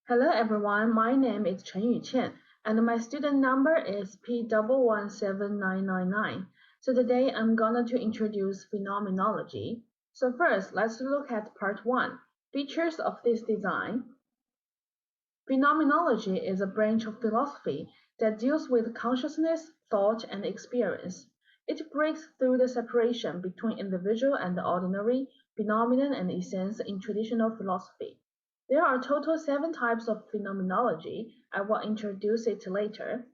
Hello everyone, my name is Chen Yuqian and my student number is P117999. So today I'm going to introduce phenomenology. So first, let's look at part 1, features of this design. Phenomenology is a branch of philosophy that deals with consciousness, thought, and experience. It breaks through the separation between individual and the ordinary, phenomenon and essence in traditional philosophy. There are total 7 types of phenomenology. I will introduce it later.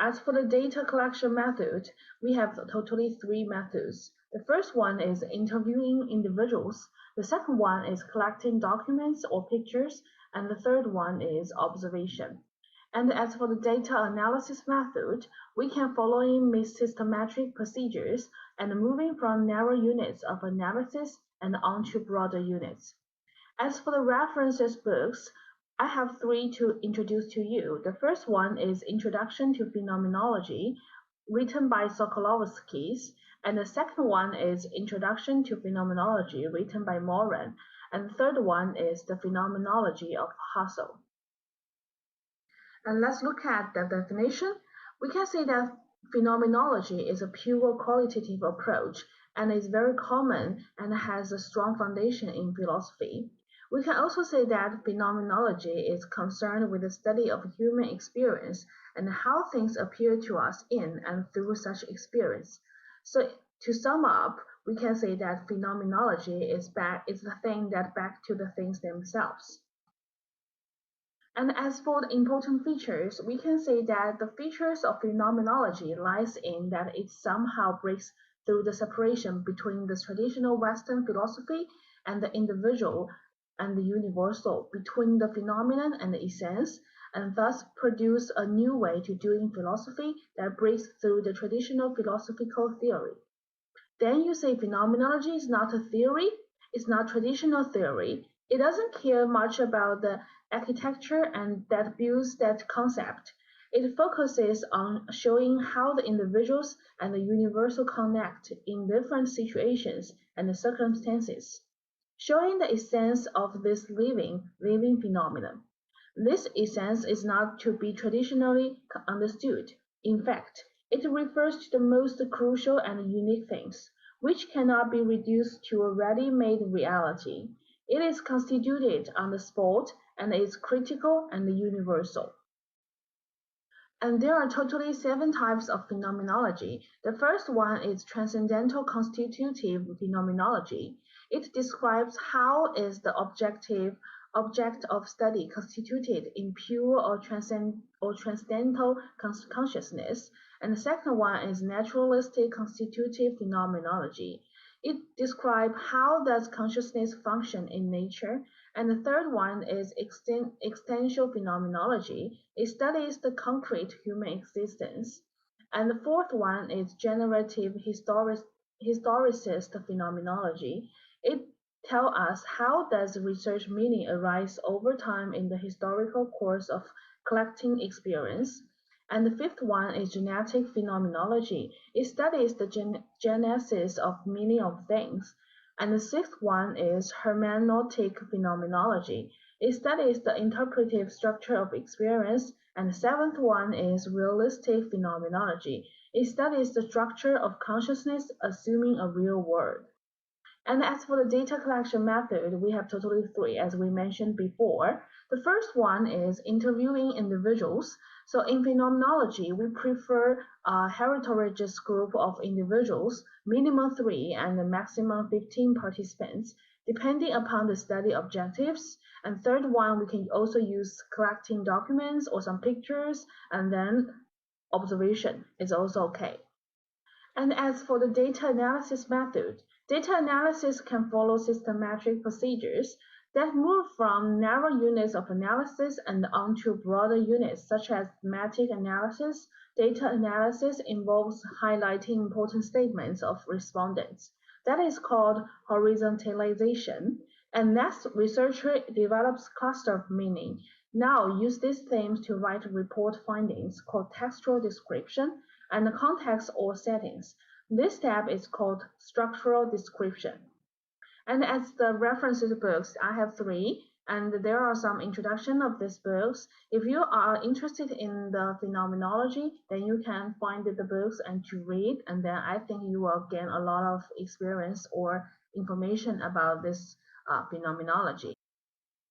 As for the data collection method, we have totally 3 methods. The first one is interviewing individuals. The second one is collecting documents or pictures, and the third one is observation. And as for the data analysis method, we can following systematic procedures and moving from narrow units of analysis and onto broader units. As for the references books, I have 3 to introduce to you. The first one is Introduction to Phenomenology, written by Sokolovsky, and the second one is Introduction to Phenomenology, written by Moran, and the third one is The Phenomenology of Husserl. And let's look at the definition. We can say that phenomenology is a pure qualitative approach and is very common and has a strong foundation in philosophy. We can also say that phenomenology is concerned with the study of human experience and how things appear to us in and through such experience. So to sum up, we can say that phenomenology is the thing that back to the things themselves. And as for the important features, we can say that the features of phenomenology lies in that it somehow breaks through the separation between the traditional Western philosophy and the individual and the universal, between the phenomenon and the essence, and thus produce a new way to doing philosophy that breaks through the traditional philosophical theory. Then you say phenomenology is not a theory, it's not traditional theory. It doesn't care much about the architecture and that builds that concept. It focuses on showing how the individuals and the universal connect in different situations and circumstances, showing the essence of this living phenomenon. This essence is not to be traditionally understood. In fact, it refers to the most crucial and unique things, which cannot be reduced to a ready-made reality. It is constituted on the spot and is critical and universal. And there are totally 7 types of phenomenology. The first one is transcendental constitutive phenomenology. It describes how is the object of study constituted in pure or transcendental consciousness. And the second one is naturalistic constitutive phenomenology. It describes how does consciousness function in nature. And the third one is existential phenomenology. It studies the concrete human existence. And the fourth one is generative historicist phenomenology. It tells us how does research meaning arise over time in the historical course of collecting experience. And the fifth one is genetic phenomenology. It studies the genesis of meaning of things. And the sixth one is hermeneutic phenomenology. It studies the interpretive structure of experience. And the seventh one is realistic phenomenology. It studies the structure of consciousness assuming a real world. And as for the data collection method, we have totally 3, as we mentioned before. The first one is interviewing individuals. So in phenomenology, we prefer a heterogeneous group of individuals, minimum 3 and maximum 15 participants, depending upon the study objectives. And third one, we can also use collecting documents or some pictures, and then observation is also okay. And as for the data analysis method, data analysis can follow systematic procedures that move from narrow units of analysis and onto broader units, such as thematic analysis. Data analysis involves highlighting important statements of respondents. That is called horizontalization. And next, researcher develops cluster of meaning. Now use these themes to write report findings called textual description and the context or settings. This step is called structural description. And as the references books, I have 3. And there are some introduction of these books. If you are interested in the phenomenology, then you can find the books and to read, and then I think you will gain a lot of experience or information about this phenomenology.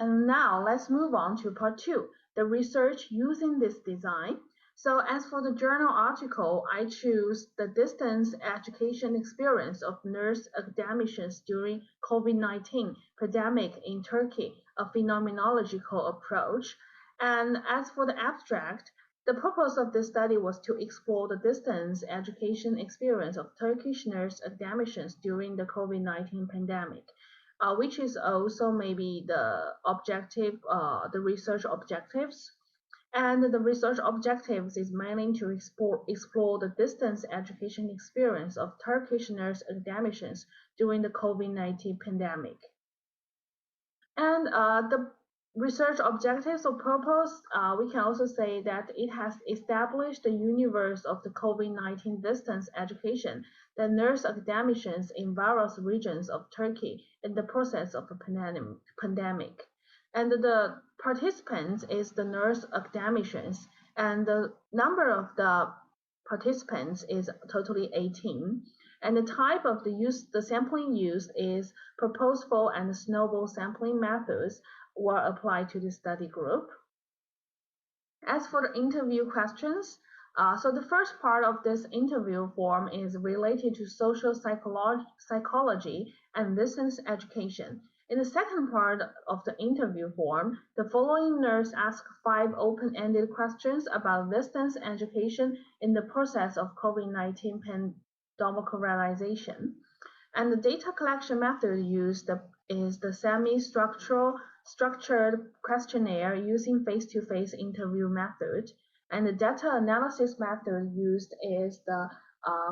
And now let's move on to part two, the research using this design. So as for the journal article, I choose the distance education experience of nurse academicians during COVID-19 pandemic in Turkey, a phenomenological approach. And as for the abstract, the purpose of this study was to explore the distance education experience of Turkish nurse academicians during the COVID-19 pandemic, which is also maybe the objective, the research objectives. And the research objectives is mainly to explore the distance education experience of Turkish nurse academicians during the COVID-19 pandemic. And the research objectives or purpose, we can also say that it has established the universe of the COVID-19 distance education, the nurse academicians in various regions of Turkey in the process of the pandemic. And the participants is the nurse academicians, and the number of the participants is totally 18. And the type of the sampling used is purposeful and snowball sampling methods were applied to the study group. As for the interview questions, so the first part of this interview form is related to social psychology and distance education. In the second part of the interview form, the following nurse asked 5 open-ended questions about distance education in the process of COVID-19 democratization. And the data collection method used is the structured questionnaire using face-to-face interview method. And the data analysis method used is the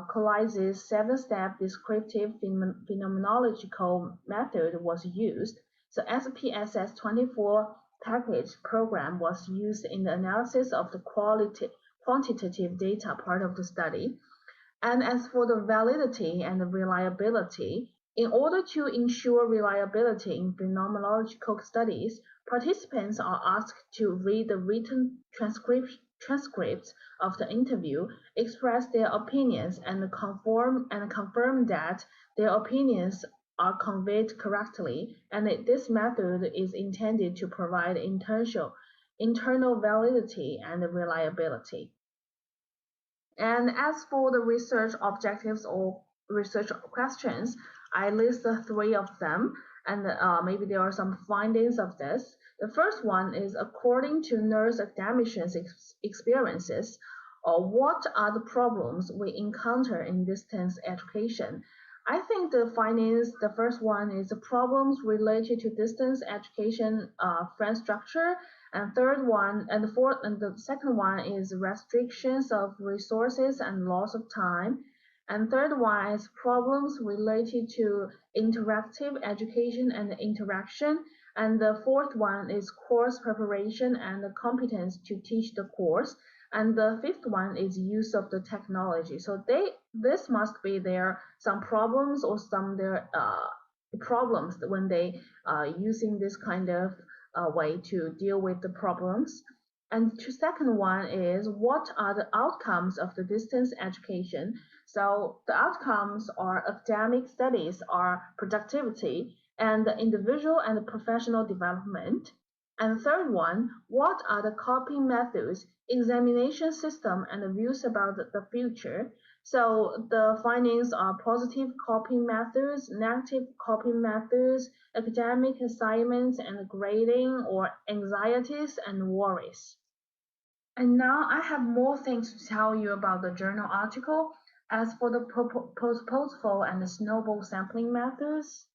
Coalise's 7-step descriptive phenomenological method was used. So SPSS 24 package program was used in the analysis of the quantitative data part of the study. And as for the validity and the reliability, in order to ensure reliability in phenomenological studies, participants are asked to read the written transcripts of the interview, express their opinions, and confirm that their opinions are conveyed correctly, and this method is intended to provide internal validity and reliability. And as for the research objectives or research questions, I list the 3 of them, and maybe there are some findings of this. The first one is, according to nurse academicians' experiences, what are the problems we encounter in distance education? I think the findings, the first one is the problems related to distance education friend structure, and the second one is restrictions of resources and loss of time. And third one is problems related to interactive education and interaction. And the fourth one is course preparation and the competence to teach the course. And the fifth one is use of the technology. So this must be there some problems or some problems when they using this kind of way to deal with the problems. And the second one is, what are the outcomes of the distance education? So the outcomes are academic studies, are productivity, and the individual and the professional development. And the third one, what are the copying methods, examination system, and the views about the future? So the findings are positive copying methods, negative copying methods, academic assignments and grading, or anxieties and worries. And now I have more things to tell you about the journal article. As for the purposeful and the snowball sampling methods,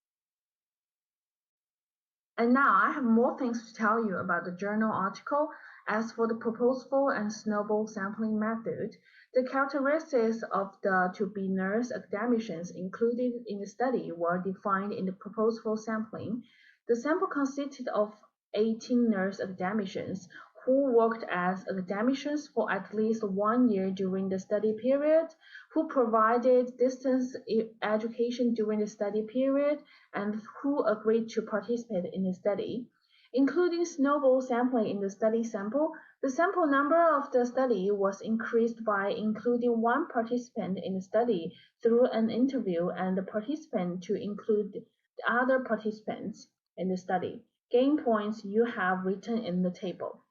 and now I have more things to tell you about the journal article. As for the purposeful and snowball sampling method, the characteristics of the to-be nurse academicians included in the study were defined in the purposeful sampling. The sample consisted of 18 nurse academicians who worked as academicians for at least 1 year during the study period, who provided distance education during the study period, and who agreed to participate in the study. Including snowball sampling in the study sample, the sample number of the study was increased by including one participant in the study through an interview and the participant to include the other participants in the study. Gain points you have written in the table.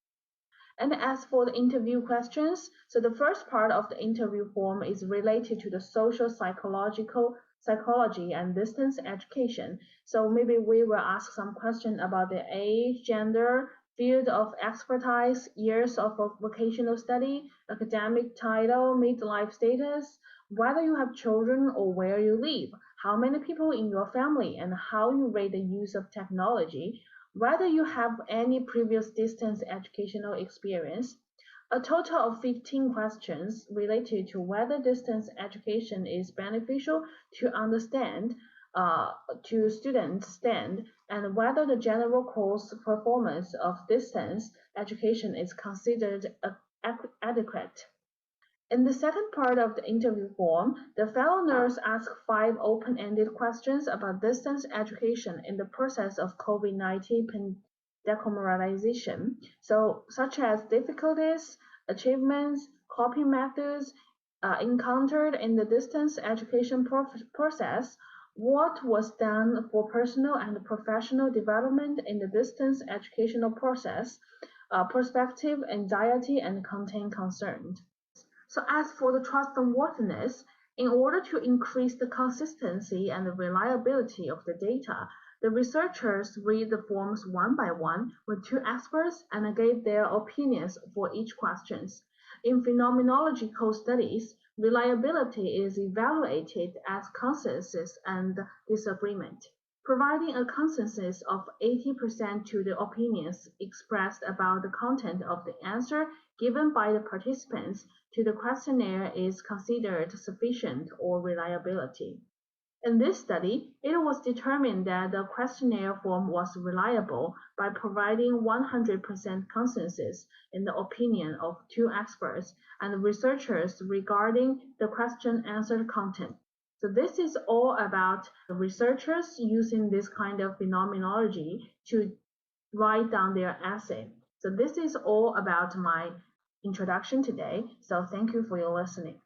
And as for the interview questions, so the first part of the interview form is related to the social psychology and distance education. So maybe we will ask some question about the age, gender, field of expertise, years of vocational study, academic title, midlife status, whether you have children or where you live, how many people in your family, and how you rate the use of technology, whether you have any previous distance educational experience. A total of 15 questions related to whether distance education is beneficial to understand, to students stand, and whether the general course performance of distance education is considered adequate. In the second part of the interview form, the fellow nurse asked 5 open-ended questions about distance education in the process of COVID-19 decolonization, such as difficulties, achievements, coping methods encountered in the distance education process, what was done for personal and professional development in the distance educational process, perspective, anxiety, and content concerned. So as for the trustworthiness, in order to increase the consistency and the reliability of the data, the researchers read the forms one by one with 2 experts and gave their opinions for each question. In phenomenological studies, reliability is evaluated as consensus and disagreement. Providing a consensus of 80% to the opinions expressed about the content of the answer given by the participants to the questionnaire is considered sufficient or reliability. In this study, it was determined that the questionnaire form was reliable by providing 100% consensus in the opinion of 2 experts and researchers regarding the question-answer content. So this is all about the researchers using this kind of phenomenology to write down their essay. So this is all about my introduction today. So thank you for your listening.